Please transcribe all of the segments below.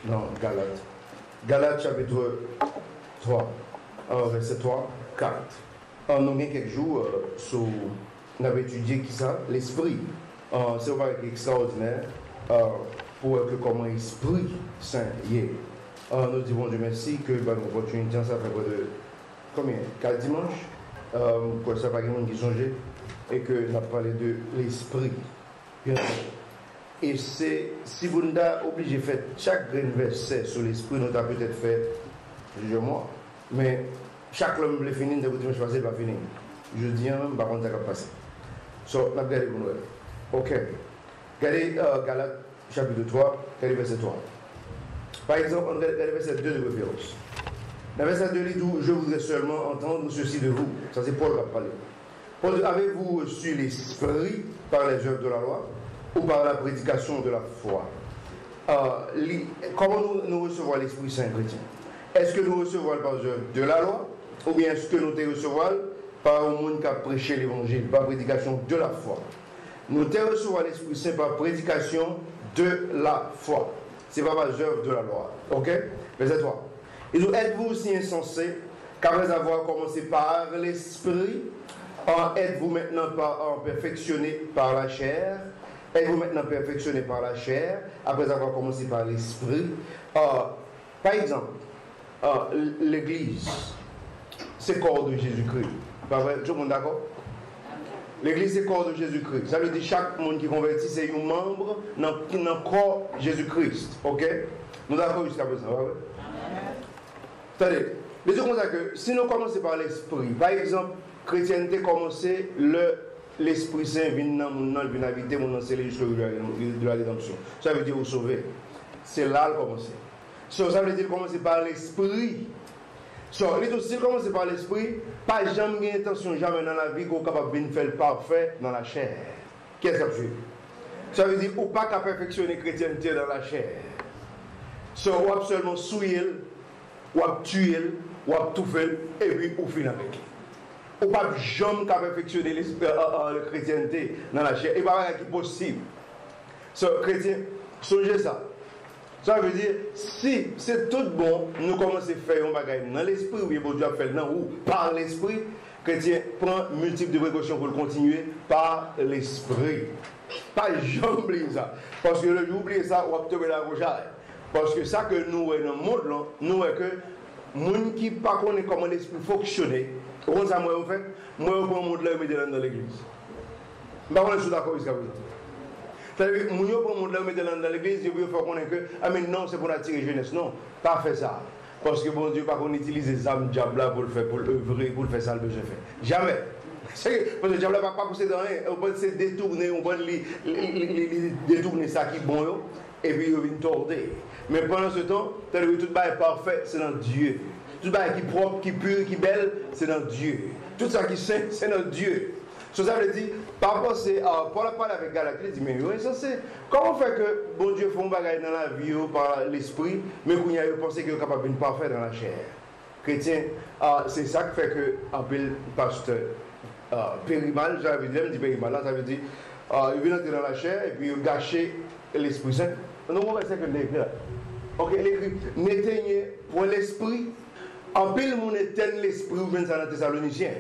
dans Galates. Galates chapitre 3, verset 3, 4. Nous avons quelques jours, on avait étudié qui ça, l'esprit. C'est un truc extraordinaire pour que comment l'Esprit Saint y est. Nous disons Dieu merci que nous avons l'opportunité, ça fait de combien 4 dimanches, pour ça pas quelqu'un qui songeait, et que nous avons parlé de l'Esprit. Et c'est, si vous n'avez obligé de faire chaque verset sur l'Esprit, nous avons peut-être fait plusieurs mois, mais chaque homme le finit, de vous dimanche passé, va finir. Je dis, par contre, ça va passer. So, on a regardé pour nous. Ok. Regardez Galates chapitre 3, regardez verset 3. Par exemple, on regarde verset 2 de référence. Dans verset 2, il dit, je voudrais seulement entendre ceci de vous. Ça, c'est Paul qui va parler. Paul dit, avez-vous reçu l'Esprit par les œuvres de la loi ou par la prédication de la foi? Comment nous recevons l'Esprit Saint chrétien? Est-ce que nous recevons par les œuvres de la loi ou bien est-ce que nous recevons par un monde qui a prêché l'évangile, par prédication de la foi? Nous recevons l'Esprit Saint par prédication de la foi. Ce n'est pas par les œuvres de la loi. Ok? Verset 3. Et donc, êtes-vous aussi insensés qu'après avoir commencé par l'Esprit, êtes-vous maintenant perfectionné par la chair? Êtes-vous maintenant perfectionné par la chair, après avoir commencé par l'Esprit? Par exemple, l'Église, c'est le corps de Jésus-Christ. Pas vrai? Tout le monde d'accord? L'Église, c'est le corps de Jésus-Christ. Ça veut dire que chaque monde qui convertit, c'est un membre dans le corps de Jésus-Christ. Ok? Nous d'accord jusqu'à présent. Pas vrai? Attendez, les deux comme ça que si nous commençons par l'Esprit, par exemple, chrétienté commencer l'Esprit Saint vient dans mon nom, vient habiter mon nom, c'est jusqu'au jour de la rédemption. Ça veut dire vous sauver. C'est là le commencer. So, ça veut dire commencer par l'Esprit. So, les aussi commencer par l'Esprit, pas jamais intention jamais dans la vie qu'on est capable de faire le parfait dans la chair. Qu'est-ce que ça veut dire? Ça veut dire ou pas qu'à perfectionner chrétienté dans la chair. So, ou absolument souiller, ou à tuer, ou à tout faire, et puis ou finir avec lui. Ou pas jamais qu'à perfectionner la chrétienté dans la chair. Et pas qui possible. So, chrétien, songez ça. Ça veut dire, si c'est tout bon, nous commençons à faire un bagage dans l'esprit, ou bien bon Dieu a fait dans ou par l'esprit, chrétien prend multiples de précautions pour le continuer par l'esprit. Pas jamais oublier ça. Parce que le jour oublier ça, on va tomber la gauche. Parce que ça que nous voyons dans le monde, là, nous voyons que les gens qui ne connaissent pas comment l'esprit fonctionne, comment ça moi je fais? Moi je prends le monde là et je mets dans l'église. Je ne suis pas d'accord jusqu'à présent. C'est-à-dire que les gens prennent le monde là et mettent dans l'église, ils veulent faire connaître que ah mais non, c'est pour attirer la jeunesse. Non, pas faire ça. Parce que bon Dieu, pas qu'on utilise les âmes diable là pour le faire, pour l'œuvrer, pour le faire ça le besoin faire. Jamais. Parce que le diable ne va pas pousser dans rien. On peut se détourner, on peut détourner ça qui est bon, et puis il vient torder. Mais pendant ce temps, tout est parfait, c'est dans Dieu. Tout qui est propre, qui est pur, qui est belle, c'est dans Dieu. Tout ça qui est saint, c'est dans Dieu. Ça veut dire, par rapport à Paul a parlé avec Galate, il dit, mais oui, ça c'est. Comment fait que bon Dieu fait un bagage dans la vie par l'esprit, mais qu'on y a pensé qu'il est capable de parfait dans la chair? Chrétien, c'est ça qui fait que, un peu le pasteur périmal, j'avais dit, dit périmal, ça veut dire, il vient entrer dans la chair et puis il gâcher l'Esprit Saint. Non, on va essayer de l'écrire là. Ok, il écrit, n'éteignez pour l'esprit, en pile mon éteigne l'esprit, ou bien ça dans Thessaloniciens.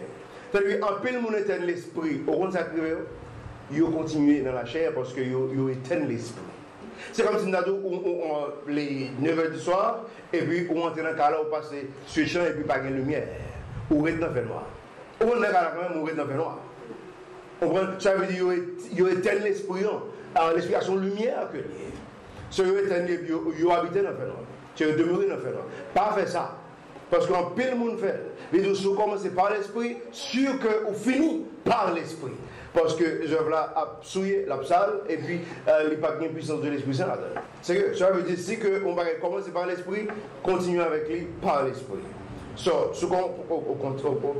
C'est-à-dire, en pile mon éteigne l'esprit, au compte ça ils continuent dans la chair parce qu'ils éteignent l'esprit. C'est comme si nous avons les 9h du soir, et puis on entre dans le cas là, on passe sur le champ et puis pas de lumière. Ou reste dans le fait noir. On est dans le cas là quand même, on reste dans le fait noir. Ça veut dire qu'ils éteignent l'esprit. L'esprit a son lumière que si vous éteignez, vous habitez dans le fait noir. Si vous demeurez dans le fait noir. Pas faire ça. Parce qu'en pile le monde fait. Les deux sont commencés par l'esprit, sûr que vous finissez par l'esprit. Parce que je vais la souiller, la salle, et puis il n'y a pas de puissance de l'Esprit Saint là-dedans. C'est que ça veut dire si on va commencer par l'esprit, continuer avec lui par l'esprit. So,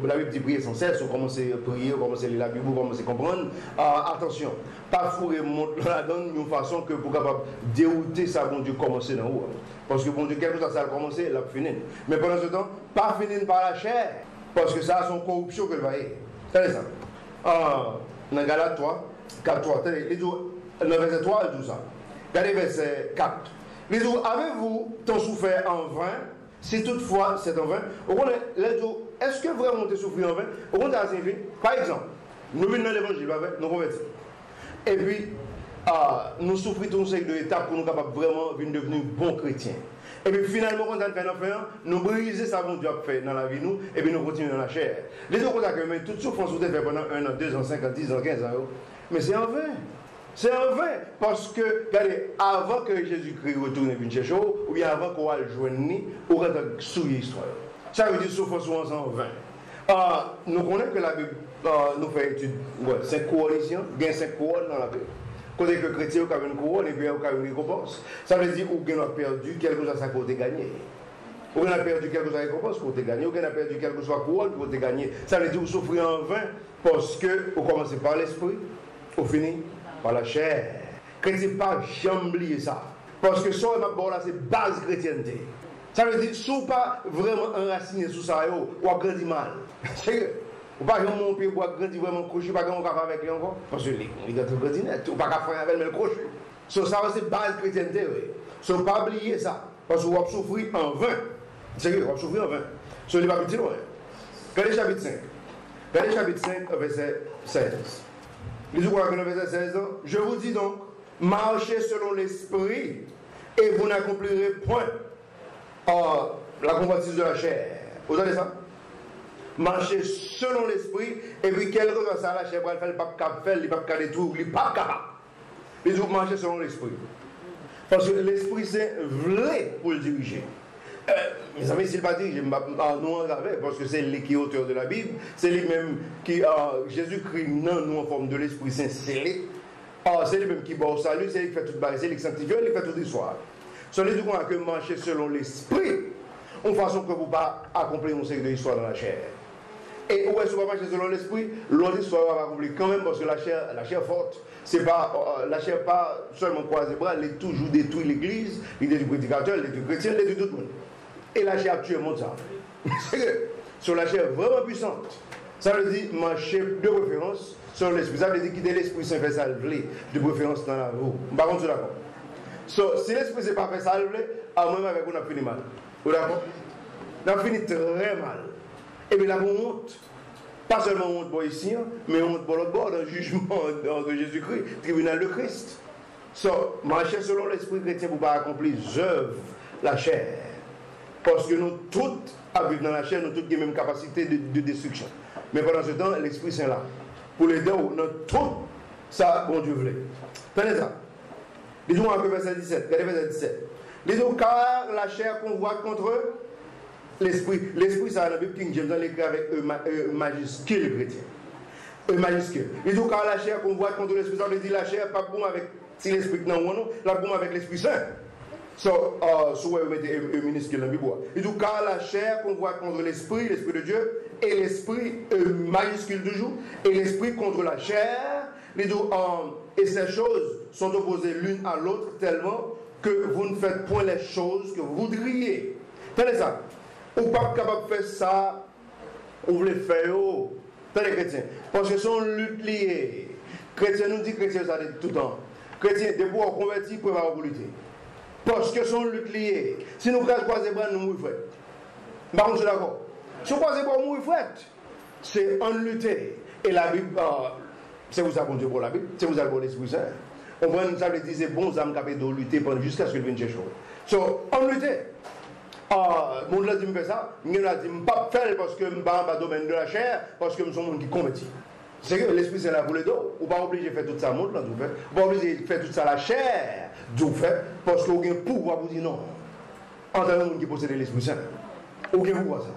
la Bible dit prier sans cesse, on commence à prier, on commence à lire la Bible, on commence à comprendre. Attention, pas fourrer là-dedans d'une façon que pour capable dérouter ça, bon Dieu, commencer dans haut. Parce que bon Dieu, quelque chose ça a commencé, il a fini. Mais pendant ce temps, pas finir par la chair, parce que ça a son corruption que le va y. C'est ça. Dans Galates 3, 4, 3, dans verset 3, elle dit ça. Regardez verset 4. Les autres, avez-vous tant souffert en vain? Si toutefois c'est en vain, est-ce que vraiment tu souffert en vain? Au contraire, par exemple, nous venons dans l'évangile, nous convertis. Et puis, nous souffrons tout un série d'étapes pour nous capables vraiment de devenir bons chrétiens. Et puis finalement, quand on fait l'enfer, nous brisons ça qu'on doit faire dans la vie, nous, et puis nous continuons dans la chair. Les autres, mais toute souffrance, vous avez fait pendant 1 an, 2 ans, 5 ans, 10 ans, 15 ans, mais c'est en vain. C'est en vain. Parce que, regardez, avant que Jésus-Christ retourne et vienne chercher, ou bien avant qu'on aille joindre, on va souiller l'histoire. Ça veut dire souffrance en vain. Nous connaissons que la Bible nous fait étude. 5 couronnes ici, il y a 5 couronnes dans la Bible. Quand les chrétiens ont une couronne et puis ils ont une récompense. Ça veut dire qu'on a perdu quelque chose à sa côté gagné. On a perdu quelque chose à récompense pour te gagner. On a perdu quelque chose à couronne pour te gagner. Ça veut dire que vous souffrez en vain parce que vous commencez par l'esprit, vous finissez par la chair. Chrétien, pas jamais oublier ça. Parce que ça, c'est base chrétienté. Ça veut dire, si vous pas vraiment enraciné sous ça, vous avez grandi mal. C'est ou pas que mon pied boit grandir vraiment crochet, pas qu'on va avec lui encore. Parce que il est très grandi net. Ou pas qu'à faire avec le crochet. Ça, c'est base chrétienté. Il ne faut pas oublier ça. Parce que vous avez souffert en vain. C'est vous avez souffert en vain. Ça, il n'est pas petit loin. Regardez chapitre 5. Regardez chapitre 5, verset 16. Lisez quoi dans le verset 16. Je vous dis donc, marchez selon l'esprit et vous n'accomplirez point la convoitise de la chair. Vous avez ça? Marcher selon l'esprit, et puis quel que soit la chair, il ne peut pas faire, il ne peut pas détruire, il ne peut pas capable. Ils ont marché selon l'esprit. Parce que l'esprit, c'est vrai pour le diriger. Mes amis, s'il ne pas dirigé, nous en avait, parce que c'est lui qui est auteur de la Bible, c'est lui-même qui, Jésus-Christ, nous en forme de l'Esprit Saint, c'est lui-même qui bat au salut, c'est lui qui fait toute barre, c'est lui qui sanctifie, c'est lui qui fait toute l'histoire. Celui qui a que marcher selon l'esprit, en façon que vous ne pas accomplir une série d'histoires dans la chair. Et où est-ce que vous marcher selon l'esprit? L'autre histoire va accomplir quand même parce que la chair forte, c'est pas, la chair pas seulement croiser les bras, elle est toujours détruit l'église, il détruit le prédicateur, il détruit le chrétien, il détruit tout le monde. Et la chair a tué mon sang. C'est que sur la chair vraiment puissante, ça veut dire marcher de préférence sur l'esprit. Ça veut dire quitter l'esprit sans faire ça de préférence dans la roue. Par contre, c'est d'accord. Si l'esprit ne s'est pas fait ça, à moi-même avec vous, on a fini mal. Vous d'accord? On a fini très mal. Et bien là, on honte. Pas seulement honte pour ici, mais honte pour l'autre bord, dans le jugement de Jésus-Christ, tribunal de Christ. Marcher selon l'esprit chrétien pour ne pas accomplir œuvres, la chair. Parce que nous toutes, à vivre dans la chair, nous toutes avons la même capacité de destruction. Mais pendant ce temps, l'Esprit Saint là. Pour les deux, nous tout ça, bon Dieu voulait. Tenez ça. Disons un peu verset 17. Regardez verset 17. Disons car la chair convoite contre l'esprit. L'esprit, ça, dans la Bible King James, on l'écrit avec E majuscule chrétien. E majuscule. Disons car la chair convoite contre l'esprit. Ça veut dire la chair, pas bon avec si l'esprit non ou non, la bon avec l'Esprit Saint. Soit vous mettez un minuscule dans la Bible. Il dit car la chair convoite contre l'esprit, l'esprit de Dieu, et l'esprit majuscule toujours, et l'esprit contre la chair. Il dit, et ces choses sont opposées l'une à l'autre tellement que vous ne faites point les choses que vous voudriez. Tenez ça. Ou pas capable de faire ça, ou vous voulez faire. Tenez chrétiens. Parce que sont lutte liées. Chrétiens nous dit chrétiens ça tout le temps. Chrétiens, depuis qu'on convertit, pour avoir lutter. Parce que son lutte liée. Si nous croisons les bras, nous mourons. Par contre, je suis d'accord. Si nous croisons les bras, nous mourons. C'est en lutter. Et la Bible, c'est vous avez bon Dieu pour la Bible, c'est vous avez pour l'Esprit Saint. On va nous dire c'est bon, âmes capables de lutter jusqu'à ce que vienne chercher. En lutter. Mon l'a dit me fait ça, je l'a dit pas faire parce que je suis dans le domaine de la chair, parce que je suis un monde qui convertit. C'est que l'Esprit Saint là pour les deux. Ou pas obligé de faire tout ça, monde là, vous faites. Ou pas obligé de faire tout ça la chair, vous faites, parce que vous avez un pouvoir pour dire non. En tant que monde qui possède l'Esprit Saint. Aucun pouvoir ça.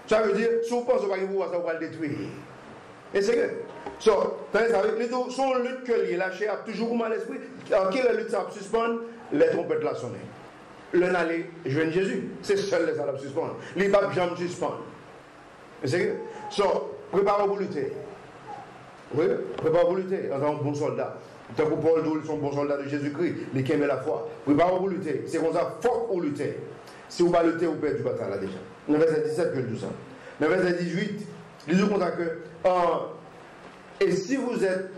Ça veut dire, si vous pensez pas que pouvoir ça, vous allez le détruire. Et c'est que, les deux sont lutte que liées. La chair a toujours mal l'esprit. Quelle lutte ça suspendre? Les trompettes là sonner. L'un aller, je viens de Jésus. C'est seul les ça suspendre. Les papes jamais suspendre. Et c'est que, préparez-vous pour lutter. Oui, préparez-vous pour lutter en tant que bon soldat. Tant que Paul dit sont bons soldats de Jésus-Christ, les qui aiment la foi. Préparez-vous pour lutter. C'est comme ça, faut pour lutter. Si vous ne lutter, vous perdez du bataille là déjà. Dans le verset 17 que je dis ça. Dans le verset 18, disons comme ça que, et si vous êtes,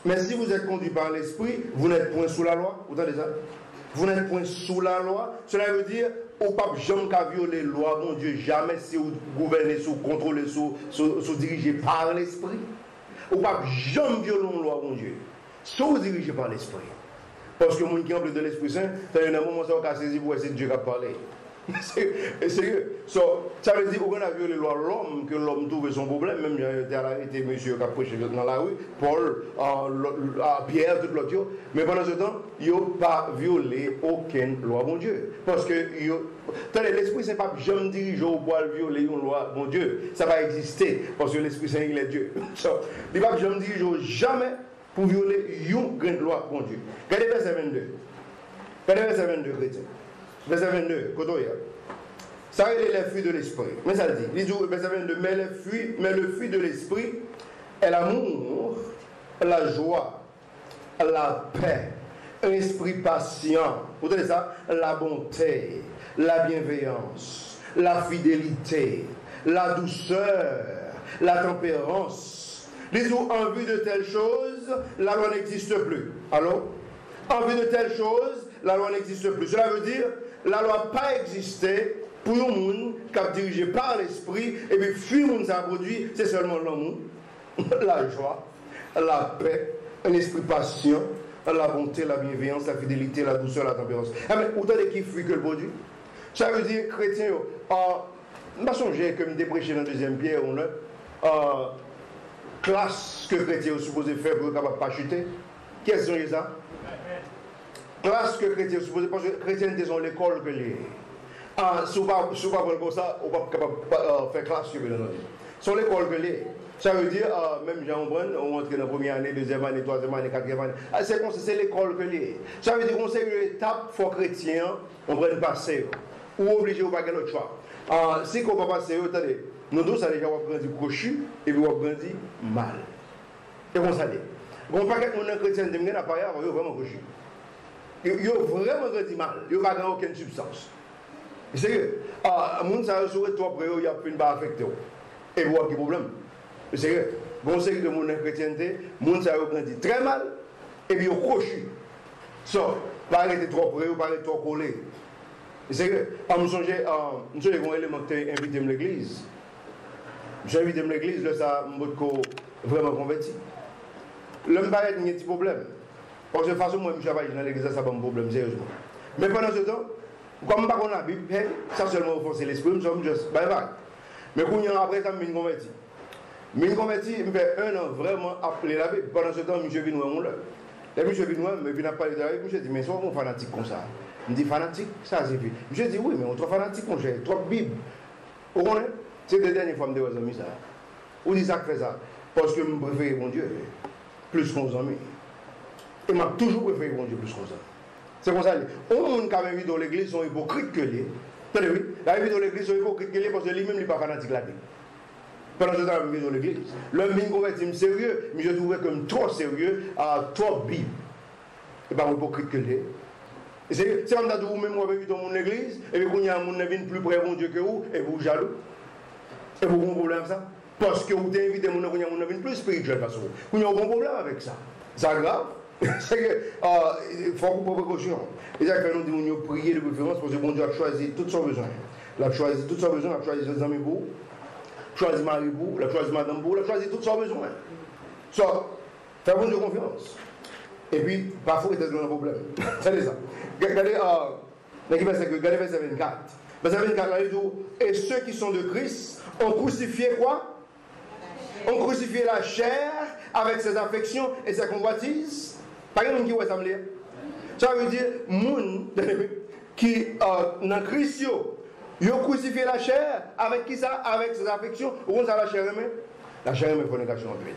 mais si vous êtes conduit par l'esprit, vous n'êtes point sous la loi. Vous entendez ça? Vous n'êtes point sous la loi. Cela veut dire, au pape jamais qu'à violer la loi, mon Dieu, jamais si vous gouvernez, sous contrôlez, sous dirigé par l'esprit. Au pape jamais violer la loi, mon Dieu, sous dirigé par l'esprit. Parce que mon qui est de l'Esprit Saint, c'est un moment où on a saisi pour essayer de Dieu qui a parlé. C'est sérieux. Ça veut dire qu'on a violé la loi l'homme, que l'homme trouve son problème. Même il y a arrêté monsieur qui a prêché dans la rue, Paul, Pierre, tout l'autre. Mais pendant ce temps, il n'a pas violé aucune loi, mon Dieu. Parce que l'Esprit Saint n'est pas jamais dirigé au bois violer une loi, mon Dieu. Ça va exister. Parce que l'Esprit Saint, il est Dieu. Il ne va pas jamais diriger jamais pour violer une grande loi, mon Dieu. Regardez verset 22. Regardez verset 22, chrétien. Verset 22, Kotoya. Ça, il est les fruits de l'esprit. Mais ça dit, il dit, verset 22, mais le fruit de l'esprit est l'amour, la joie, la paix, un esprit patient. Vous entendez ça? La bonté, la bienveillance, la fidélité, la douceur, la tempérance. Disons, en vue de telles choses, la loi n'existe plus. Alors, en vue de telles choses, la loi n'existe plus. Cela veut dire, la loi n'a pas existé pour le monde qui est dirigé par l'esprit, et puis, puis le monde ça produit, c'est seulement l'amour, la joie, la paix, un esprit patient, la bonté, la bienveillance, la fidélité, la douceur, la tempérance. Ah, mais autant de qui fruit que le produit. Ça veut dire, chrétien, je me souviens que je prêché dans la deuxième pierre, on a classe que chrétien est supposé faire pour être capable de ne pas chuter. Qu'est-ce que c'est ça? Classe que chrétien est supposé, parce que chrétien est dans l'école que les. Si on ne peut pas comme ça, on ne peut pas faire classe sur l'école. Sur l'école que les. Ça veut dire, même Jean Brun, on entre dans la première année, deuxième année, troisième année, quatrième année. C'est l'école que les. Ça veut dire qu'on sait une étape pour chrétien, on va passer. Ou obligé ou pas quel autre choix. Si on ne peut pas passer, attendez, nous deux, ça déjà, on va prendre cochu et puis on va prendre mal. Et on s'en dit. Bon, pas que mon chrétien de m'en appareil, il est vraiment cochu. Il est vraiment grandi mal. Il n'a pas aucune substance. C'est sérieux. Moun ça serait toi après, il y a une barre affectée. Et vous avez un problème. C'est sérieux. Bon, c'est que mon chrétienté, moun ça a grandi très mal et puis il est cochu. So, pas arrêter trop près ou pas arrêter trop collé. C'est sérieux. Je me souviens qu'on est invité à l'église. J'ai invité à l'église, là, ça m'a vraiment converti. L'homme paraît un petit problème. Parce que de toute façon, moi, je travaille dans l'église, ça n'a pas de problème, sérieusement. Mais pendant ce temps, comme je ne sais pas la Bible, ça seulement offenser l'esprit, je suis juste bye bye. Mais quand après ça, je me converti. Je me converti, je me fais un an vraiment appeler la Bible. Pendant ce temps, je suis venu à mon là. Et puis je suis venu à moi, je n'ai pas parlé de la Bible, je me suis dit, mais sois un fanatique comme ça. Je me dis, fanatique, ça c'est fait. Je me suis dit, oui, mais on est trop fanatique, on j'ai trop de Bible. Vous comprenez? C'est la dernière fois que je me dis ça. Vous dites ça que fait ça? Parce que je préfère mon Dieu plus qu'on amis. Et m'a toujours préféré mon Dieu plus qu'on ça. C'est comme ça. Au monde qui a vu dans l'église sont hypocrites que les. Attendez, oui. La vie dans l'église sont hypocrites que les parce que lui-même n'est pas fanatique là-dedans. Pendant ce temps, je vis dans l'église. L'homme vient convertir sérieux, mais je trouvais comme trop sérieux, trop bible. Et pas hypocrite que les. C'est comme ça que vous-même vous avez vu dans mon église, et puis quand il y a un monde qui vient plus près de mon Dieu que vous, et vous jaloux. Et vous avez un problème ça? Parce que vous avez invité mon Dieu qui vient plus spirituel parce que vous avez un problème avec ça. C'est grave. C'est que il faut qu'on prenne précaution. Et ça fait nous dire prier de préférence parce que bon Dieu a choisi tout son besoin. Il a choisi tout son besoin, il a choisi ses amis pour, il a choisi Marie pour, il a choisi Madame pour, il a choisi tout son besoin. So, fais bon Dieu confiance. Et puis, parfois, il y a un problème. C'est ça. Regardez verset 24. Verset 24, là, il dit, et ceux qui sont de Christ ont crucifié quoi? Ont crucifié la chair avec ses affections et ses convoitises. Par exemple, qui ça me lire? Ça veut dire, moun qui dans Christ, ils ont crucifié la chair avec qui ça? Avec ses affections. Où ça la chair aimée? La chair aimée fornication en paix.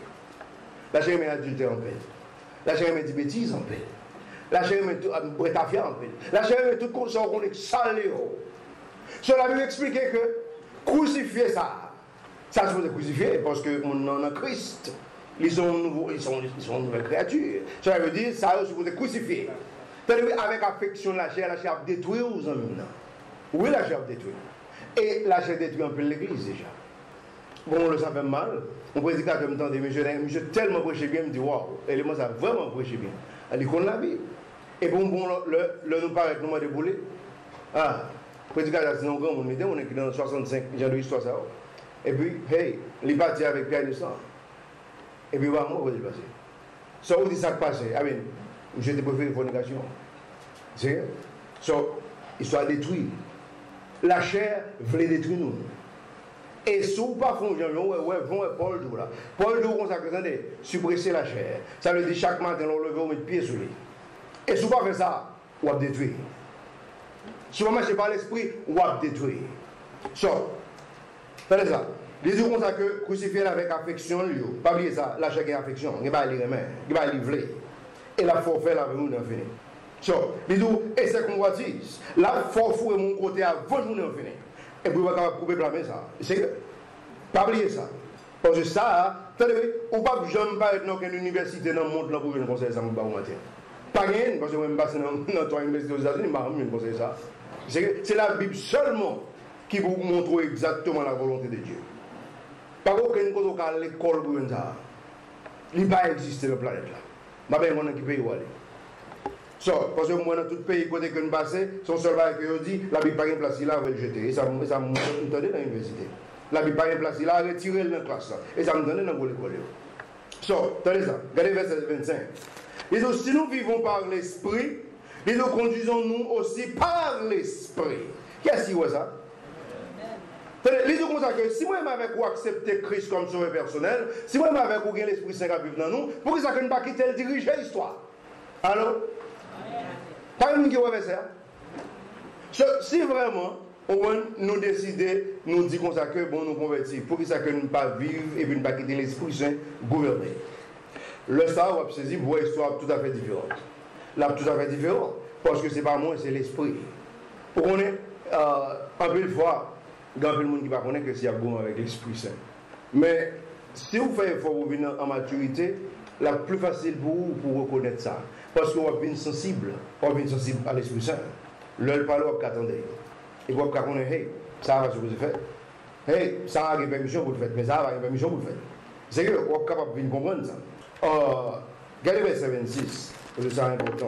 La chair aimée adultère en paix. La chair aimée dit bêtises en paix. La chair aimée bretafia en paix. La chair aimée tout comme ça qu'on est salé. Cela veut expliquer que crucifier ça. Ça se peut crucifier parce qu'on en a Christ. Ils sont une nouvelle créature. Ça veut dire ça se peut crucifier. Avec affection, la chair a détruit aux hommes. Oui, la chair a détruit. Et la chair détruit un peu l'église déjà. Bon, on le savait mal. Mon prédicateur me tendait, mais je tellement prêché bien, il me dit, waouh, et moi ça a vraiment prêché bien. Elle dit qu'on l'a vu. Et bon, le nous paraît nous de bouler. Ah, prédicateur, c'est un grand monde, on est dans 65 gens de l'histoire, ça. Et puis, hey, il est parti avec Pierre de sang. Et puis, voilà, moi, il va passer. Ça, on dit ça qui passe. Ah, bien, j'ai préféré la fornication. C'est ça. Histoire détruire. La chair voulait détruire nous. Et si vous ne faites pas Paul Dou là. Paul Dou, on s'accorde, suppresser la chair. Ça veut dire chaque matin, on lève, on met le pied sur lui. Et si vous ne faites pas ça, on va détruire. Si vous ne marchez pas l'esprit, on va détruire. So, faites ça. Les jours comme ça que crucifier avec affection, pas oublier ça, la chair est affection, il va aller remettre, il va livrer. Et la forfait avec nous, on fini. So, les jours, et c'est qu'on va dire, la forfait est mon côté avant de nous finir. Et puis, on va pouvoir blâmer ça. C'est pas oublier ça. Parce que ça, on ne peut pas jamais être dans une université dans le monde pour une conseil ça, on va vous mentir. Pas rien, parce que je passe dans trois universités aux États-Unis, je ne conseille ça. C'est la Bible seulement qui vous montre exactement la volonté de Dieu. Pas aucun chose à l'école pour ça. Il ne va pas exister sur la planète là. Je ne sais pas qui peut y aller. Parce que moi, dans tout pays côté que nous passons, son seul bail que je dis, la Bible pas une place là, on va le jeter. Et ça me donne dans l'université. La Bible pas une place là, retirer dans la classe. Et ça me donne dans l'école. Attendez ça. Regardez verset 25. Et donc, si nous vivons par l'esprit, et nous conduisons-nous aussi par l'esprit. Qu'est-ce qui est ça? Les deux comme ça que si moi avec vous accepter Christ comme sauveur personnel, si moi avec vous gagne l'Esprit Saint qui vit dans nous, pour que ça ne pas quitter le diriger l'histoire. Alors, pas une qui va faire ça. Si vraiment nous décidons, nous disons comme ça que bon nous convertir, pour que ça que nous ne pas vivre et puis ne pas quitter l'Esprit Saint gouverner. Le ça va saisir pour une histoire tout à fait différente. Là tout à fait différent parce que c'est pas moi, c'est l'esprit. Pour qu'on ait un peu de fois il y a peu de monde qui ne connaît que s'il y a bon avec l'Esprit Saint. Mais si vous faites effort pour venir en maturité, la plus facile pour vous pour reconnaître ça. Parce que vous êtes sensible à l'Esprit Saint. L'heure parle, vous attendez. Et vous connaissez, hey, ça va ce que vous faites. Hey, ça va une permission pour le faire, mais ça va une permission pour le faire. C'est que vous êtes capable de comprendre ça. Regardez verset 26, c'est ça important.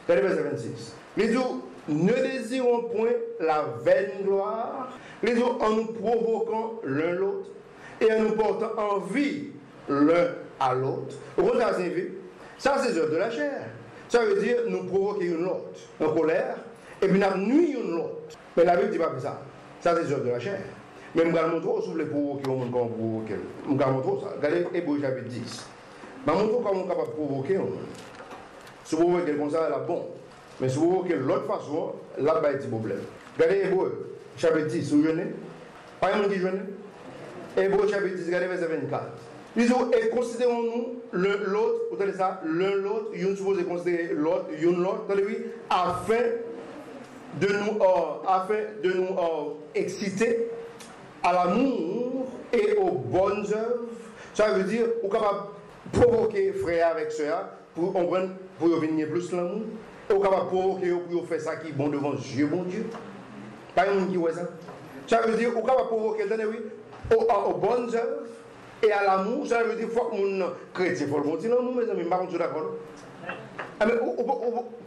Regardez verset 26. Les autres, ne désirons point la vaine gloire, les autres en nous provoquant l'un l'autre et en nous portant envie l'un à l'autre. Vous comprenez ça signifie? Ça c'est œuvre de la chair. Ça veut dire nous provoquer une l'autre en colère et puis nous nuire une l'autre. Mais la Bible ne dit pas ça. Ça c'est œuvre de la chair. Mais je vais vous montrer si vous voulez provoquer au monde comme vous provoquez. Je vais vous montrer ça. Regardez Hébreux chapitre 10. Je vais vous montrer comment on est capable de provoquer. Si vous provoquez comme ça, là, bon. Mais si vous provoquez de l'autre façon, là, il y a des problèmes. Regardez Hébreux chapitre 10. Vous venez? Pas un monde qui venez? Hébreux chapitre 10, regardez verset 24. Ils ont, et considérons-nous l'autre, vous entendez ça? L'un l'autre, nous supposons considérer l'autre, entendez-vous? Afin de nous exciter à l'amour et aux bonnes œuvres. Ça veut dire, on est capable de provoquer frère avec soeur pour venir plus l'amour. Et on est capable de provoquer pour faire ça qui est bon devant Dieu, bon Dieu. Pas un monde qui voit ça. Ça veut dire, on est capable de provoquer, aux bonnes œuvres et à l'amour. Ça veut dire, il faut que mon chrétien, il faut le bon dire l'amour, mes amis, je ne suis pas d'accord.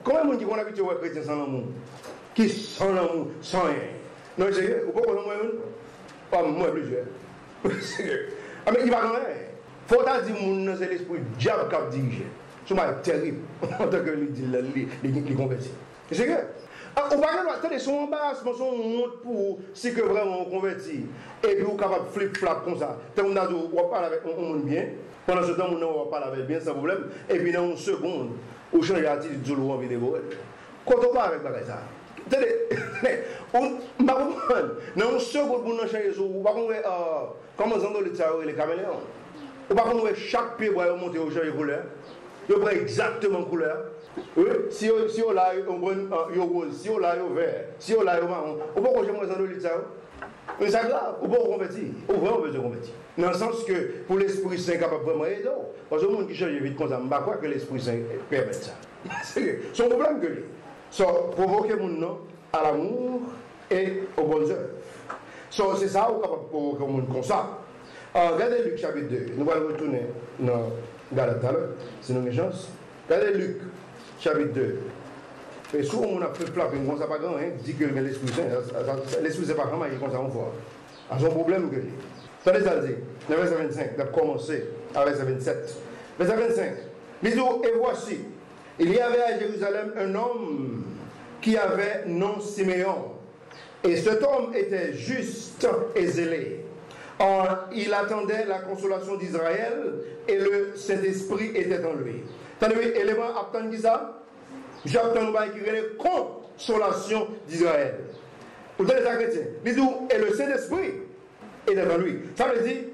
Comment est-ce qu'on a habitué aux chrétiens sans l'amour? Qui sans l'amour, sans rien. Non, c'est vrai, vous pouvez comprendre pas moi plusieurs. Mais il va quand même. Il faut dire que c'est l'esprit diable qui a dirigé. C'est terrible en tant que les convertis. C'est vrai. On va regarder son embarrassement, son honte pour si que vraiment on convertit. Et puis on est capable de flip-flap comme ça. Tant qu'on a dit, on va parler avec un monde bien. Pendant ce temps, on va parler avec bien, sans problème. Et puis dans une seconde, on change l'attitude de l'eau en vidéo. Quand on parle avec ça. Dans une seconde, on change les eaux. Comment on dit les caméléons. On va voir chaque pied va monter au champ de couleur. Il prend exactement la couleur. Si on l'a, on rose, si on l'a, on vert, si on l'a, on marron. On va voir comment on dit ça. Mais c'est grave, on va convertir. On va besoin de convertir. Dans le sens que pour l'Esprit Saint, capable vraiment aider. Parce que le monde qui change vite comme ça, je ne sais pas que l'Esprit Saint permet ça. C'est son problème que lui. Provoquer mon nom à l'amour et aux bonnes œuvres. C'est ça, on est capable de provoquer mon nom comme ça. Regardez Luc chapitre 2. Nous allons retourner dans Galate, si nous avons une chance. Regardez Luc chapitre 2. Et souvent, on a fait flapper, on n'a pas grand, dit que l'Esprit Saint, l'Esprit Saint pas vraiment, il est comme ça, on voit. C'est un problème que j'ai. Attendez, ça dit, le verset 25, d'abord commencer à verset 27. Verset 25, lisons, et voici, il y avait à Jérusalem un homme qui avait nom Siméon. Et cet homme était juste et zélé. Or, il attendait la consolation d'Israël et le Saint-Esprit était en lui. Attendez, élément, attendez qui ça? J'attends qui est la consolation d'Israël. Vous tenez ça, chrétien? Lisons, et le Saint-Esprit était en lui. Ça veut dire,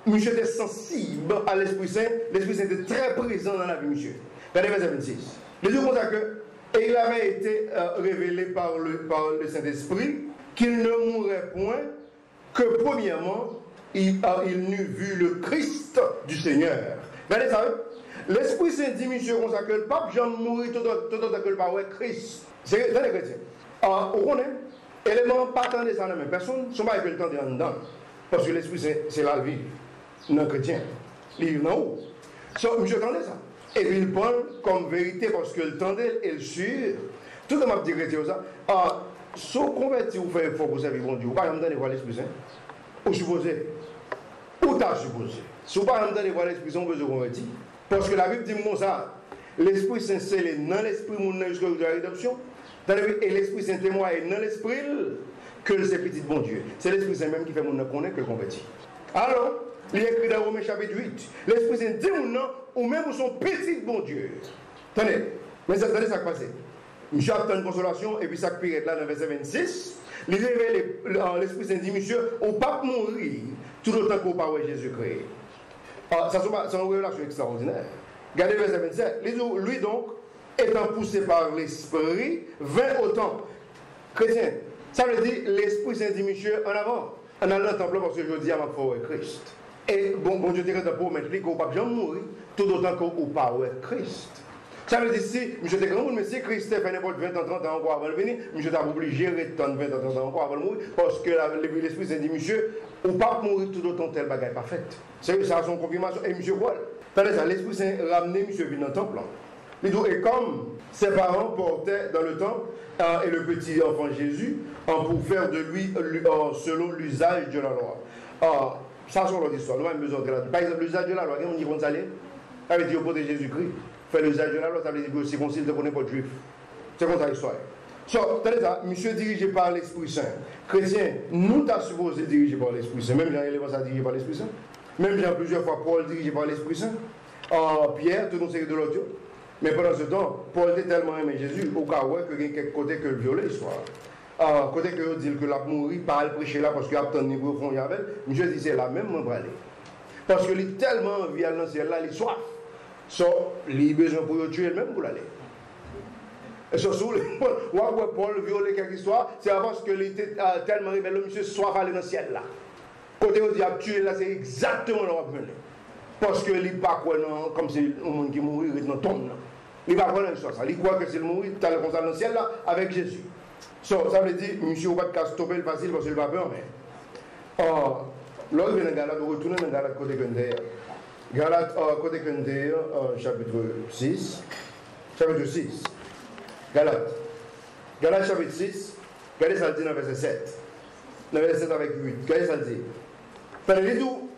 monsieur était sensible à l'Esprit Saint. L'Esprit Saint était très présent dans la vie, monsieur. Regardez verset 26. Lisons comme ça que, et il avait été révélé par le Saint-Esprit qu'il ne mourrait point que premièrement, il n'eût vu le Christ du Seigneur. Regardez ça, l'Esprit Saint dit, monsieur, comme ça que le pape Jean mourit tout autant que le pape Christ. C'est dans les chrétiens. On connaît, élément partant de ça, même personne, ne sont pas le temps de dedans. Parce que l'Esprit Saint, c'est la vie non chrétien. Il est en haut. Monsieur, attendez ça. Et puis il parle comme vérité parce que le temps d'elle est sûr. Tout le monde dit chrétien ça. Si vous convertissez, vous faites fort pour servir bon Dieu, vous ne pouvez pas voir l'Esprit Saint. Vous supposez. Ou t'as supposé. Si vous ne pouvez pas voir l'Esprit Saint, vous pouvez convertir. Parce que la Bible dit comme ça, l'Esprit Saint c'est dans l'Esprit jusqu'à la rédemption. Et l'Esprit Saint témoigne dans l'Esprit que c'est petit bon Dieu. C'est l'Esprit Saint même qui fait mon connaître que le converti. Alors, il est écrit dans Romains chapitre 8. L'Esprit Saint dit mon nom, ou même son petit bon Dieu. Tenez, mais attendez ça qui passe. Monsieur a une consolation, et puis ça qui est là dans le verset 26. Il révèle l'Esprit Saint dit, monsieur, on ne peut pas mourir tout autant qu'on parle de Jésus-Christ. Ça c'est une révélation extraordinaire. Regardez le verset 27. Lui donc, étant poussé par l'Esprit, vint au temple. Chrétien, ça veut dire l'Esprit Saint dit, monsieur, en avant. En allant au temple parce que je dis à ma foi Christ. Et bon Dieu dirait pour mettre qu'on ne peut pas mourir tout autant qu'on parle Christ. Ça veut dire si, monsieur était grand, mais si Christ fait n'importe 20 ans, 30 ans encore avant de venir, monsieur t'a obligé de rester 20 ans, 30 ans encore avant de mourir, parce que l'Esprit Saint dit, monsieur, on ne peut pas mourir tout autant tel bagage pas fait. C'est ça son confirmation. Et monsieur quoi? L'Esprit Saint ramené monsieur vient dans le temple. Et comme ses parents portaient dans le temple, et le petit enfant Jésus, pour faire de lui selon l'usage de la loi. Ça, c'est l'autre histoire. Nous avons besoin de la loi. Par exemple, l'usage de la loi, on dit qu'on s'allait, avec Dieu pour Jésus-Christ. Faire l'usage de la loi, ça veut dire que c'est concile de connaître pas de juif. C'est comme ça l'histoire. Tenez ça, monsieur dirigé par l'Esprit Saint. Chrétien, nous t'as supposé dirigé par l'Esprit Saint. Même Jean ça dirigé par l'Esprit Saint. Même Jean plusieurs fois, Paul dirigé par l'Esprit Saint. Pierre, tout le monde de l'autre. Mais pendant ce temps, Paul était tellement aimé Jésus, au cas où il y a quelque côté que le violet l'histoire. Côté que dit que la mourir, pas le prêcher là parce qu'il a obtenu pour fond Yavel, je dis c'est la même mon aller. Parce que il est tellement violent ciel là, il est soif. Il a besoin pour tuer le même pour l'aller. Et surtout, Paul violer quelque histoire, c'est parce qu'il était tellement rebelle, monsieur soif aller dans le ciel là. Côté où il a tué là, c'est exactement là où il venir. Parce qu'il n'est pas quoi comme si un monde qui mourit dans tombe là. Il va prendre une chose. Il croit que c'est le mourir, tu as le constat dans le ciel là, avec Jésus. Ça veut dire, monsieur, on va te stopper le facile parce qu'il va peur, mais. Là, il vient dans Galate, on retourne dans Galate côté Gundéa. Galate côté Gundéa, chapitre 6. Chapitre 6. Galate. Galate chapitre 6. Regardez ça le dit dans verset 7. Dans verset 7 avec 8. Regardez ça le dit. Regardez tout.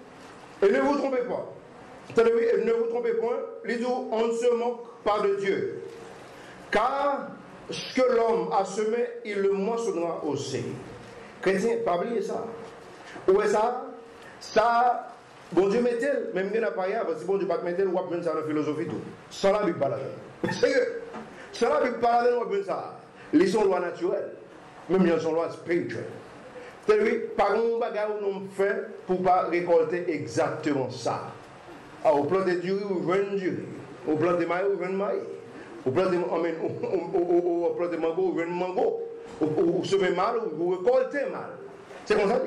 Et ne vous trompez pas. Ne vous trompez point, on ne se moque pas de Dieu. Car ce que l'homme a semé, il le moissonnera aussi. Chrétien, pas oublier ça. Où est ça? Ça, bon Dieu met-il, même bien à Paris, parce que bon Dieu pas met-il, on va prendre ça dans la philosophie tout. Sans la Bible, pas là. Sérieux. Sans la Bible, pas là, on va prendre ça. Ils sont lois naturelles. Même ils sont lois spirituelles. C'est-à-dire, par un bagage où on fait pour ne pas récolter exactement ça. Au plan de du riz, on veut du riz. Au plan de maïs, on veut du maïs. Au plan de mango, on veut du mango. Au semer mal, on récolter mal. C'est comme ça.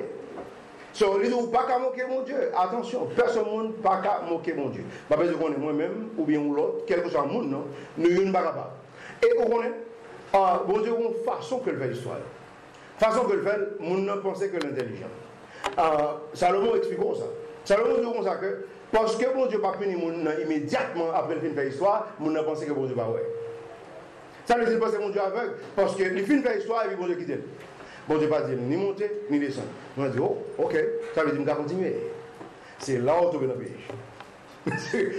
So, il ne faut pas moquer mon Dieu. Attention, personne ne peut pas moquer mon Dieu. Je ne sais pas si moi-même ou bien l'autre, quel que soit le monde, nous ne sommes pas. Et on connaît, bon Dieu, une façon que le fait l'histoire. Façon que le fait, on ne pensait que l'intelligent. Salomon explique ça. Salomon dit comme ça que Parce que bon Dieu n'a pas puni immédiatement après le film de l'histoire, on a pensé que bon Dieu va ouais. Ça veut dire que bon Dieu aveugle, parce que le film de l'histoire, et puis bon Dieu quitte. Bon Dieu pas dire ni monter, ni descendre. On a dit, oh, ok, ça veut dire qu'on va continuer. C'est là où on tombe dans le piège.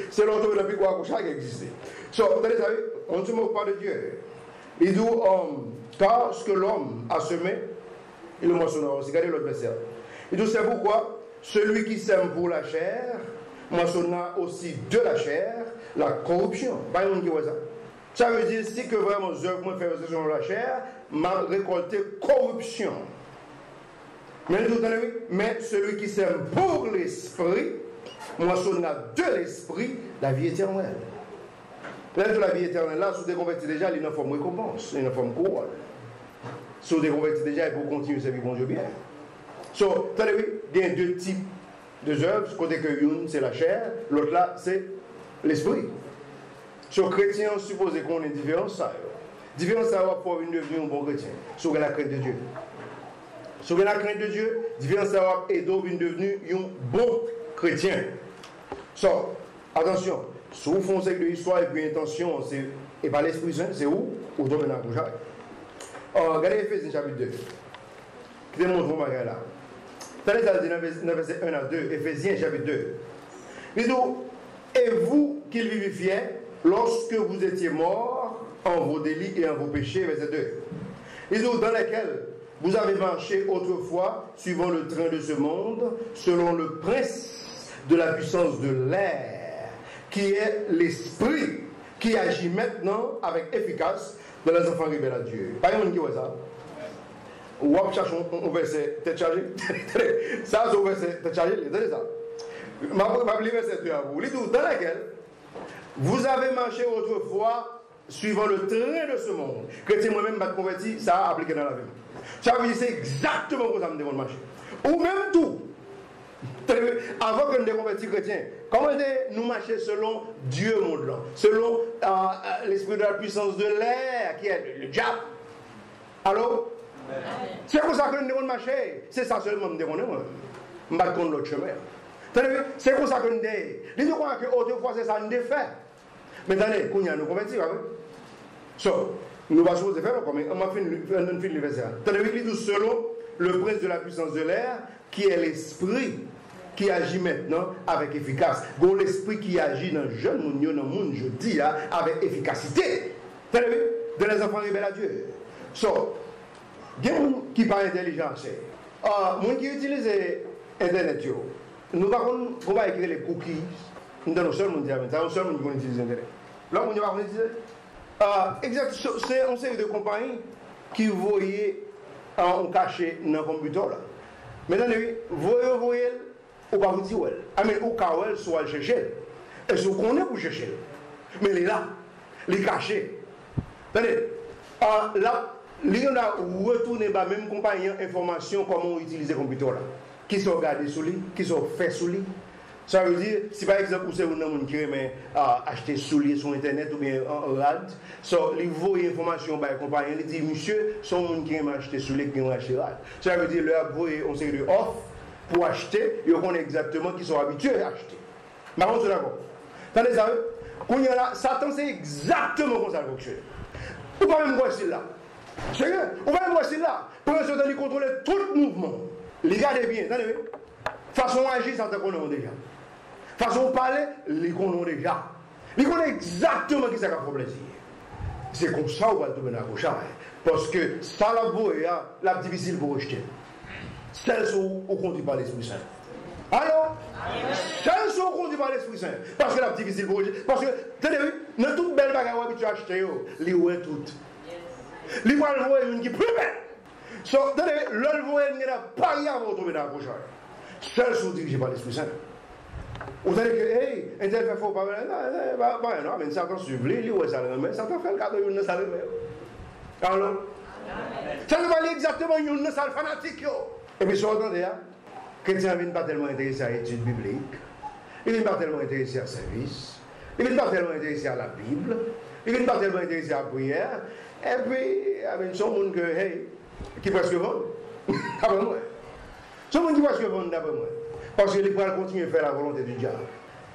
C'est là où on tombe dans le piège qui existe. Donc, vous savez, on ne se moque pas de Dieu. Il dit, car ce que l'homme a semé, il le mentionne aussi. Regardez l'autre verset. Il dit, c'est pourquoi celui qui sème pour la chair mentionna aussi de la chair la corruption. Pas un monde qui voit ça. Ça veut dire si que vraiment je me fais selon la chair, m'a récolté corruption. Mais celui qui sème pour l'esprit mentionna de l'esprit la vie éternelle. Là, la vie éternelle, là, si vous êtes converti déjà, il y a une forme de récompense, il y a une forme de couronne. Si vous êtes converti déjà, il faut continuer à servir bon Dieu bien. So, il y a deux types d'œuvres. Côté que une, c'est la chair, l'autre là, c'est l'esprit. So, chrétien, supposé qu'on ait différence, ça. Différence, ça va pour devenir un bon chrétien. Sur la crainte de Dieu. Sur la crainte de Dieu, différence, ça va aider à devenir un bon chrétien. So, attention. Si vous faites de l'histoire et puis intention, et pas l'Esprit Saint, c'est où? Au domaine de la regardez Ephésiens chapitre 2. Qui démontre mon bagage là. Tenez ça dans verset 1 à 2, Ephésiens chapitre 2. Il dit, et vous qui le vivifiez, lorsque vous étiez morts en vos délits et en vos péchés, verset 2. Il dit, dans lesquels vous avez marché autrefois, suivant le train de ce monde, selon le prince de la puissance de l'air, qui est l'esprit qui agit maintenant avec efficace dans les enfants rebelles à Dieu. Pas un monde qui voit ça. Ou on cherche un verset tête chargée. Ça, c'est un verset tête chargée. Regardez ça. Je vais lire verset 2 à vous. Dans laquelle vous avez marché autrefois suivant le train de ce monde. Chrétien moi-même m'a converti, ça a appliqué dans la vie. Ça veut dire c'est exactement comme ça me demande marcher. Ou même tout. Avant que nous convertis chrétiens, comment nous marcher selon Dieu, mon blanc, selon l'esprit de la puissance de l'air, qui est le diable. Alors, c'est comme ça que nous devons marcher. C'est ça seulement que nous devons nous. Nous battons l'autre chemin. C'est comme ça que nous devons. Nous croyons qu'autrefois c'est ça nous devons faire. Mais attendez, quand nous convertis, nous allons faire comme on va finir le verset. Selon le prince de la puissance de l'air, qui est l'esprit qui agit maintenant avec efficace. Bon, l'esprit qui agit dans le jeune monde, dans le monde, je dis, avec efficacité. Vous avez vu? De les enfants rebelles à Dieu. So, il y a des gens qui parlent intelligence. Les gens qui utilisent Internet, nous va écrire les cookies. Nous avons seulement dit, nous avons seulement dit utiliser Internet. Là, on va utiliser. Exact, c'est une série de compagnies qui voyaient en caché dans le computer. Maintenant, vous voyez, ou pas vous dire, ou quand elle soit chercher. Et si vous connaissez pour chercher. Mais il est là, il est caché. Attendez, là, il y a retourné la même compagnie information comment utiliser le computer là. Qui sont regardés sous lui, qui sont faits sous lui. Ça veut dire, si par exemple, vous avez un homme qui aime acheter souliers sur Internet ou bien en rad, il voit l'information par la compagnie, il dit, monsieur, son monde qui aime acheter souliers, qui aime acheter rad. Ça veut dire, leur voit on série de offre pour acheter, ils connaissent exactement qui sont habitués à acheter. Mais on est d'accord. Attendez ça, quand il y a là, Satan, c'est exactement comme ça le fonctionne. Ou pas même voir là. Sérieux, ou pas même voir là. Pour que Satan contrôler tout le mouvement. Regardez bien, attendez. Façon agir, Satan connaît déjà. Façon parler, les connaît déjà. Ils connaissent exactement qui c'est qui a fait plaisir. C'est comme ça qu'on va tomber dans la gauche. Parce que ça, la difficile pour rejeter. Celles sont au conduit par l'Esprit Saint. Alors, celles sont au conduit par l'Esprit Saint. Parce que la difficile pour rejeter. Parce que, tenez, dans toute belle bagarre que tu as acheté, les ouest toutes. Les voix le voient une qui est plus belle. Tenez, le voix il n'y a pas rien pour tomber dans la gauche. Celles sont dirigées par l'Esprit Saint. Vous savez que, hey, un tel fait faux, pas non, mais Satan suit, lui, ouais, ça le remet, Satan fait le cadeau, il ne ça le remet. Alors, ça ne va aller exactement, il ne ça le fanatique, yo. Et puis, si vous entendez, les chrétiens ne viennent pas tellement intéressés à l'étude biblique, ils ne viennent pas tellement intéressés à service, ils ne viennent pas tellement intéressés à la Bible, ils ne viennent pas tellement intéressés à la prière, et puis, avec son monde que, hey, qui presque vend, d'après moi. Son monde qui presque vend, d'après moi. Parce que les poils continuent à faire la volonté du diable.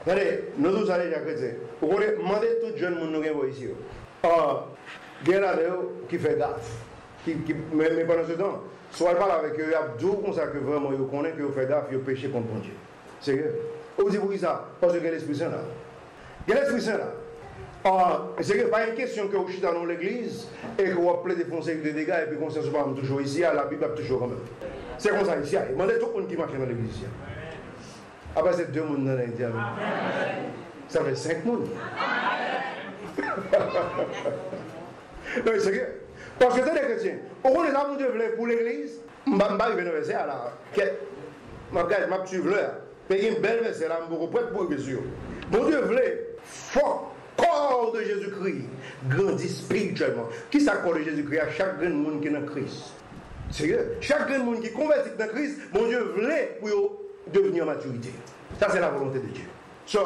Regardez, nous tous allons déjà chrétiens. Vous connaissez, demandez tout jeune monde nous avons ici. Il y a là qui fait gaffe. Mais pendant ce temps, soit parle avec eux, il y a deux comme ça que vraiment ils connaissent que vous faites gaffe, ils péché contre bon Dieu. Sérieux. Vous dites pour ça? Parce que l'Esprit Saint là. Il y a l'Esprit Saint là. C'est que pas une question que vous chutez dans l'église et que vous appelez des conseils de dégâts et puis qu'on ne se pas toujours ici, la Bible est toujours quand même. C'est comme ça ici. Demandez tout le monde qui marche dans l'église ici. Après, c'est 2 personnes dans l'Indien. Ça fait 5 personnes. Non, c'est sérieux. Parce que c'est des chrétiens. Au fond, les amours de Dieu pour l'église, je ne vais pas arriver dans le verset là. Je vais suivre là. Mais il y a une belle verset là, je suis prêt pour l'église. Mon Dieu voulait fort. Corps de Jésus-Christ grandit spirituellement. Qui est corps de Jésus-Christ? À chaque grand monde qui est dans Christ. Sérieux? Chaque grand monde qui est converti dans Christ, mon Dieu voulait pour devenir maturité. Ça, c'est la volonté de Dieu. So,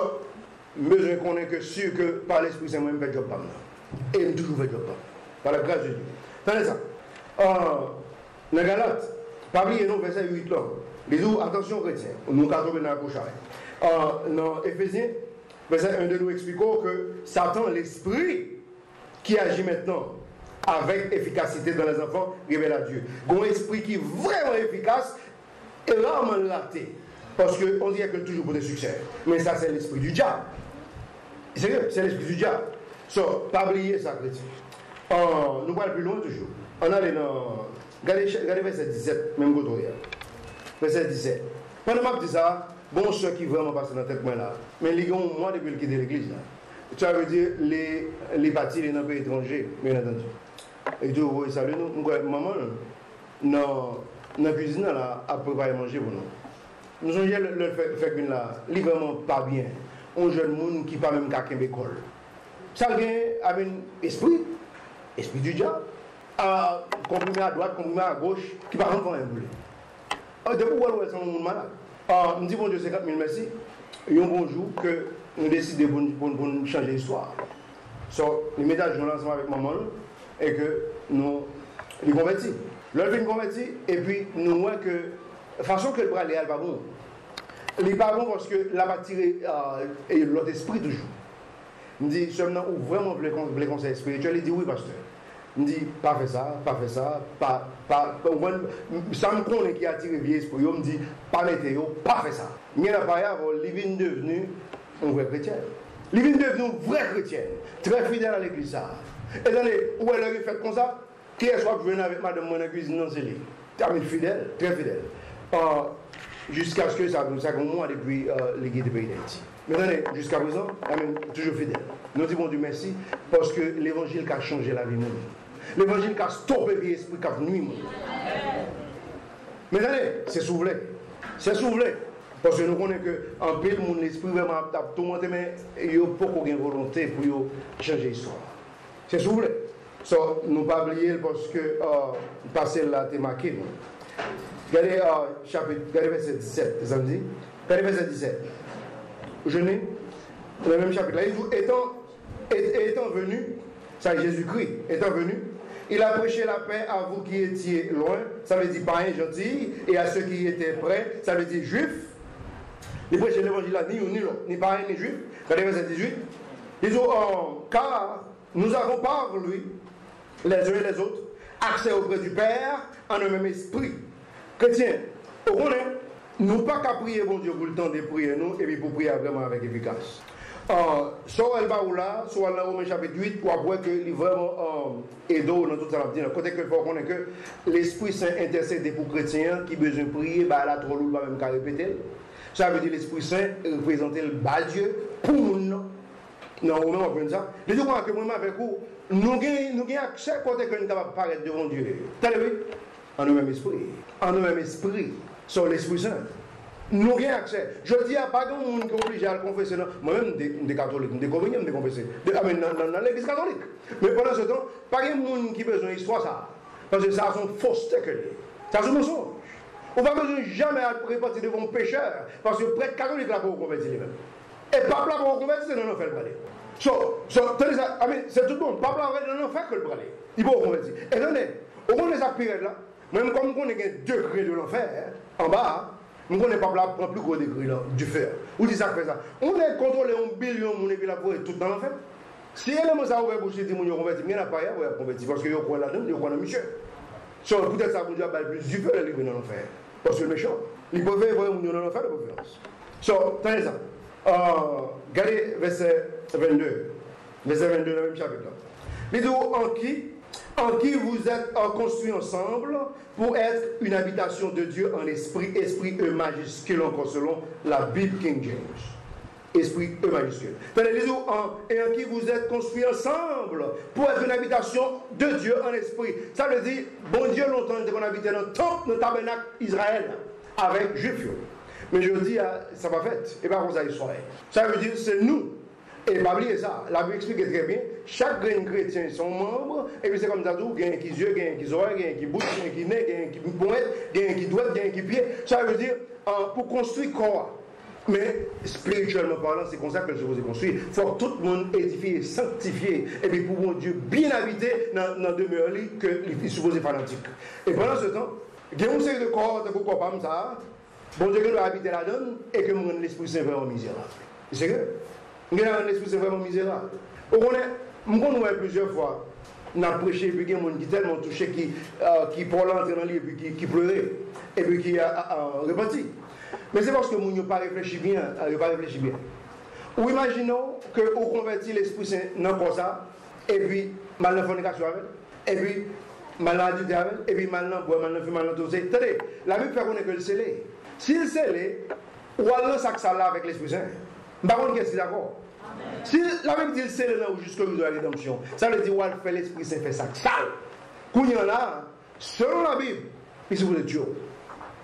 besoin qu'on ait que sûr que par l'Esprit Saint, moi-même, je fais job par là. Et je toujours fait job par la grâce de Dieu. Tenez ça. Dans Galates, pas oublier non, verset 8 là. Les autres, attention chrétiens, nous avons dans la couche. Dans Éphésiens, verset 1 de nous expliquons que Satan, l'esprit qui agit maintenant avec efficacité dans les enfants, révèle à Dieu. Un esprit qui est vraiment efficace et rarement raté. Parce qu'on dit qu'il y a toujours pour des succès. Mais ça, c'est l'esprit du diable. C'est l'esprit du diable. So, pas oublier ça, chrétien. Nous allons plus loin toujours. On allait dans. Regardez verset 17, même côté. Verset 17. Pendant que je dis ça, bon, ceux qui vraiment passent dans cette main-là, mais les gens, moi, depuis qu'ils quittent l'église, ça veut dire les bâtis, les pays étrangers, bien entendu. Et tout, vous savez, nous, maman, dans la cuisine, là, à préparer manger pour nous. Nous avons le fait que là, il n'est vraiment pas bien. Un jeune monde qui pas même qu'à l'école. Ça vient avec un esprit du diable, comprimé à droite, comprimé à gauche, qui ne va pas rentrer un peu. Depuis où est-ce qu'on est malade? Nous disons bon Dieu 50 000 merci. Et un bonjour que nous décidons de changer l'histoire. So, nous mettons le ensemble avec maman et que nous les convertis. Nous les convertis et puis nous voyons que la façon que le bras est pas bon. Il n'est pas bon parce que la matière et l'autre esprit toujours. Il dit seulement où vraiment les conseils spirituels, il dit oui pasteur. Il dit pas fait ça, ça me connaît qui a tiré vieux esprit, il me dit pas mettez pas fait ça. Il n'y a pas il vient devenu un vrai chrétien. Il vient devenu un vrai chrétien, très fidèle à l'église. Et dans les où elle a fait comme ça, qui est soit que je viens avec madame mon cuisine, non c'est lui. Très fidèle, très fidèle. Jusqu'à ce que ça comme moi depuis l'église de pays d'Haïti. Mais attendez, jusqu'à présent, toujours fidèle. Nous disons Dieu merci parce que l'évangile qui a changé la vie de nous. L'évangile qui a stoppé l'esprit qui a nuit. Mais attendez, c'est soufflé. C'est soufflé. Parce que nous connaissons qu'en pile, mon esprit vraiment a tourmenté, mais il n'y a pas de volonté pour changer l'histoire. C'est soufflé. So, nous ne pas oublier parce que passer là, t'es marqué. Regardez verset 17, vous avez dit? Regardez verset 17. Je n'ai, dans le même chapitre là, il dit, étant venu, ça Jésus-Christ, étant venu, il a prêché la paix à vous qui étiez loin, ça veut dire païens gentils, et à ceux qui étaient près, ça veut dire juifs. Il prêchait l'évangile là, ni païens ni juifs. Regardez verset 18. Ils dit, car nous avons par lui, les uns et les autres, accès auprès du Père en un même esprit. Chrétiens, nous pas qu'à prier bon Dieu pour le temps de prier nous et puis pour prier vraiment avec efficace. Soit elle va ou là, soit là au chapitre 8 pour avoir que les vraiment aidant dans tout ça là. Côté que faut connaître que l'Esprit Saint intercède pour chrétiens qui besoin de prier, bah la trop lourd même qu'à répéter. Ça veut dire l'Esprit Saint représenter le bas Dieu pour nous. Non, on va prendre ça. Les deux points que moi avec vous, nous avons accès côté que nous sommes capables de paraître devant Dieu. T'as vu? En nous même esprit. En nous même esprit. Sur l'Esprit Saint. Nous avons accès. Je dis à pas de monde qui est obligé à le confesser. Moi-même, des catholiques, des communions, de confesser. Dans l'église catholique. Mais pendant ce temps, pas de monde qui a besoin d'histoire ça. Parce que ça a son fausse technique. Ça a son mensonge. On ne va besoin jamais à préparer devant un pécheur. Parce que le prêtre catholique là pour convertir lui-même. Et pas là pour convertir, c'est non, on fait le braler. C'est tout le monde. Pas là, on fait que le braler. Il faut convertir. Et attendez, au moins les périodes là, même comme on a 2 degrés de l'enfer, en bas, Je ne connais pas la plus gros degré du fer. Ou dit ça fait ça. On est contrôlé 1 billion de et puis la pour tout dans l'enfer. Si elle est ça ouvert pour chez Timon, converti, il n'y a pas à convertir parce que vous croyez là-dedans, vous croyez dans monsieur. Peut-être ça vous dit plus du feu les dans l'enfer. Parce que le méchant, il peut faire voir dans l'enfer de confiance. Tenez ça. Regardez verset 22. Verset 22 dans le même chapitre. Il dit en qui vous êtes construits ensemble pour être une habitation de Dieu en esprit, esprit E majuscule encore selon la Bible King James. Esprit E majuscule. Et en qui vous êtes construits ensemble pour être une habitation de Dieu en esprit. Ça veut dire, bon Dieu longtemps qu'on habitait dans le tabernacle Israël avec Juifs. Mais je dis, ça va fait. Et pas comme ça, Israël. Ça veut dire, c'est nous. Et pas oublier ça. La Bible explique très bien. Chaque grain chrétien sont membres. Et puis c'est comme ça tout. Il y a un qui yeux, il y a un qui oreilles, il y a un qui bouche, il y a un qui nez, il y a un qui pointe, il y a un qui doigt, il y a un qui pied. Ça veut dire, pour construire quoi? Mais spirituellement parlant, c'est comme ça que je vous ai construit. Il faut que tout le monde édifié, sanctifié. Et puis pour mon Dieu, bien habité dans la demeure qu'il est supposé fanatique. Et pendant ce temps, il y a une série de corps, de corps comme ça. Bon Dieu, que nous habiter là-dedans et que mon l'Esprit Saint vraiment misérable. C'est que nous avons l'Esprit Saint vraiment misérable. On connaît plusieurs fois, on a prêché, et puis il y a des gens qui tellement touché, qui pour l'entrer dans le lit, et puis qui pleurait, et puis qui a repenti. Mais c'est parce que nous n'avons pas réfléchi bien. Ou imaginons qu'on convertit l'Esprit Saint dans comme ça, et puis mal dans la fornication avec, et puis mal dans l'adultère avec, et puis mal dans le bois, mal dans le feu, mal dans tout ça. Attendez, la Bible fait qu'on est que le scellé. S'il scellé, ou alors ça que ça là avec l'Esprit Saint. Par contre, qu'est-ce qu'il est d'accord? Si la Bible dit le scellé jusqu'au jour de la rédemption, ça veut dire ou alors fait l'Esprit Saint fait ça sale. Quand il y en a, selon la Bible, il se vous Dieu.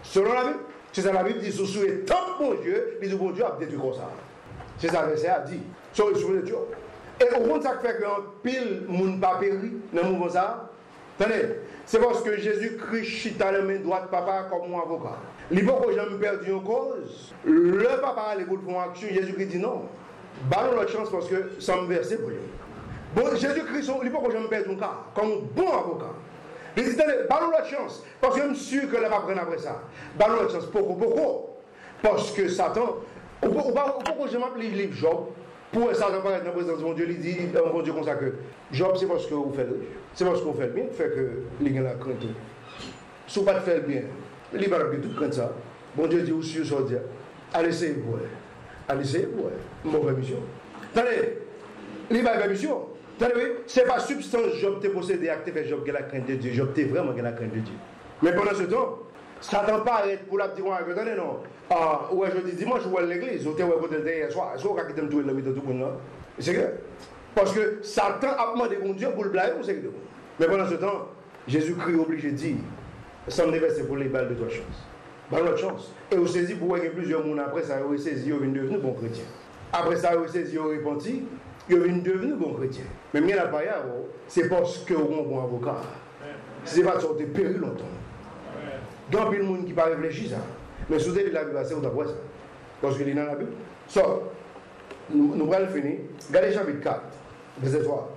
Selon la Bible, c'est ça la Bible dit, sous est top mon Dieu, mais bon Dieu a détruit comme ça. C'est ça le verset a dit. Sur le souffle de Dieu. Et au fond, ça fait qu'un pile moun pas péri dans le mouvement ça. Attendez, c'est parce que Jésus-Christ chita la main droite papa comme mon avocat. Il faut que j'ai perdu une cause. Le papa allait pour faire action. Jésus-Christ dit non. Ballons l'autre chance parce que ça me verse pour lui. Bon, Jésus-Christ, il faut que j'ai perdu un cas comme un bon avocat. Il dit, ballons l'autre chance. Parce que je suis sûr que là va prendre après ça. Ballons l'autre chance. Pourquoi? Parce que Satan, pourquoi je m'appelle livre Job? Pour Satan paraître dans la présence de mon Dieu, il dit, mon Dieu comme ça que Job, c'est parce que vous faites c'est parce que vous faites bien, fait que les gens la craignent tout. Si vous ne faites pas bien, il va tout craindre ça. Bon Dieu dit aussi, sur Dieu, allez essayer pour elle. Allez essayer pour elle. Mauvaise mission. Attendez, il va faire mission. Ce n'est pas substance Job te possédé, acte fait Job qui a la crainte de Dieu. Job t'es vraiment qui a la crainte de Dieu. Mais pendant ce temps, Satan paraît pour la petite attendez non. Ouais, je dis dimanche, je vois l'église, vous êtes côté hier soir. Est-ce qu'on a quitté tout le monde de tout le monde? C'est que parce que Satan a demandé à Dieu pour le blâmer, c'est que. Mais pendant ce temps, Jésus-Christ est obligé de dire, ça me déverse pour les balles de toi chance. Dans l'autre chance. Et vous saisissez pour voir que plusieurs monde après ça, vous saisi, vous venez devenir bon chrétien. Après ça, vous saisi, vous repenti, vous venez devenir bon chrétien. Mais bien la paille, c'est parce que vous êtes un bon avocat. C'est pas sorti de péril longtemps. Donc, il y a des gens qui ne réfléchissent à ça. Mais si vous avez la Bible, c'est vous avez ça. Parce qu'il est dans la Bible. Nous allons finir. Regardez chapitre 4, verset 3.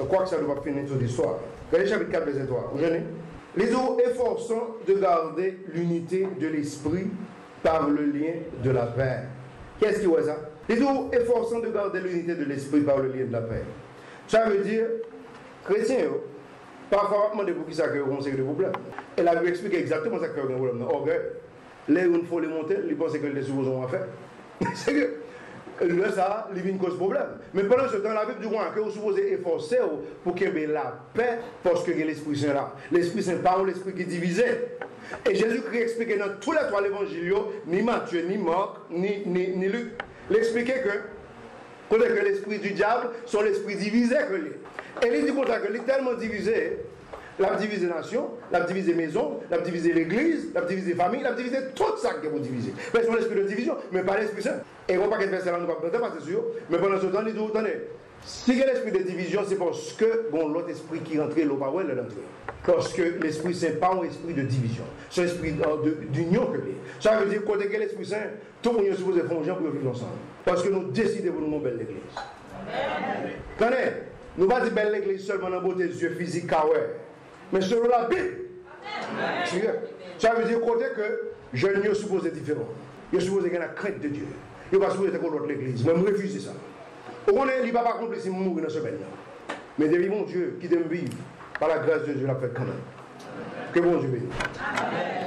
Quoi que ça ne va pas finir toute l'histoire. Regardez chapitre 4, verset 3. Vous venez. Les autres efforçant de garder l'unité de l'esprit par le lien de la paix. Qu'est-ce qui est ça? Les autres efforçant de garder l'unité de l'esprit par le lien de la paix. Ça veut dire, chrétiens, parfois, on demande pour qui ça crée un série de problèmes. Et la Bible explique exactement ça crée un problème. Orgueil. Là où il faut les monter, ils pensent que les supposons à faire. C'est que là, ça, il y a une cause problème. Mais pendant ce temps, la Bible dit que vous supposez efforcer pour qu'il y ait la paix parce que l'Esprit Saint là. L'Esprit Saint pas l'Esprit qui est divisé. Et Jésus-Christ expliquait dans tous les trois évangiles, ni Matthieu, ni Marc, ni Luc, il expliquait que l'esprit du diable sont l'esprit divisé que lui. Et il dit comme ça que est tellement divisé. La diviser nation, la diviser maison, la diviser l'église, la diviser famille, la diviser tout ça qui est pour diviser. Mais c'est l'esprit de division, mais pas l'esprit saint. Et on ne va pas faire ça, nous ne pouvons pas c'est sûr. Mais pendant ce temps, il dit, attendez, si il y a l'esprit de division, c'est parce que bon, l'autre esprit qui rentre, l'eau pas ouais, l'entrée. Parce que l'esprit saint n'est pas un esprit de division. C'est un esprit d'union que lui. Ça veut dire que l'esprit saint, tout le monde est supposé faire un gens pour vivre ensemble. Parce que nous décidons pour nous belle l'église. Attendez, nous ne pas dire belle l'église seulement dans beauté des yeux physiques, mais selon la Bible. Ça veut dire côté que jeunes sont supposés différents. Ils sont supposés avoir la crainte de Dieu. Ils ne sont pas supposés être contre l'église. Moi, je refuse ça. Au contraire, il ne va pas accomplir si je mourir dans ce semaine. Mais depuis mon Dieu qui t'aime vivre, par la grâce de Dieu, l'a fait quand même. Que bon Dieu bénisse.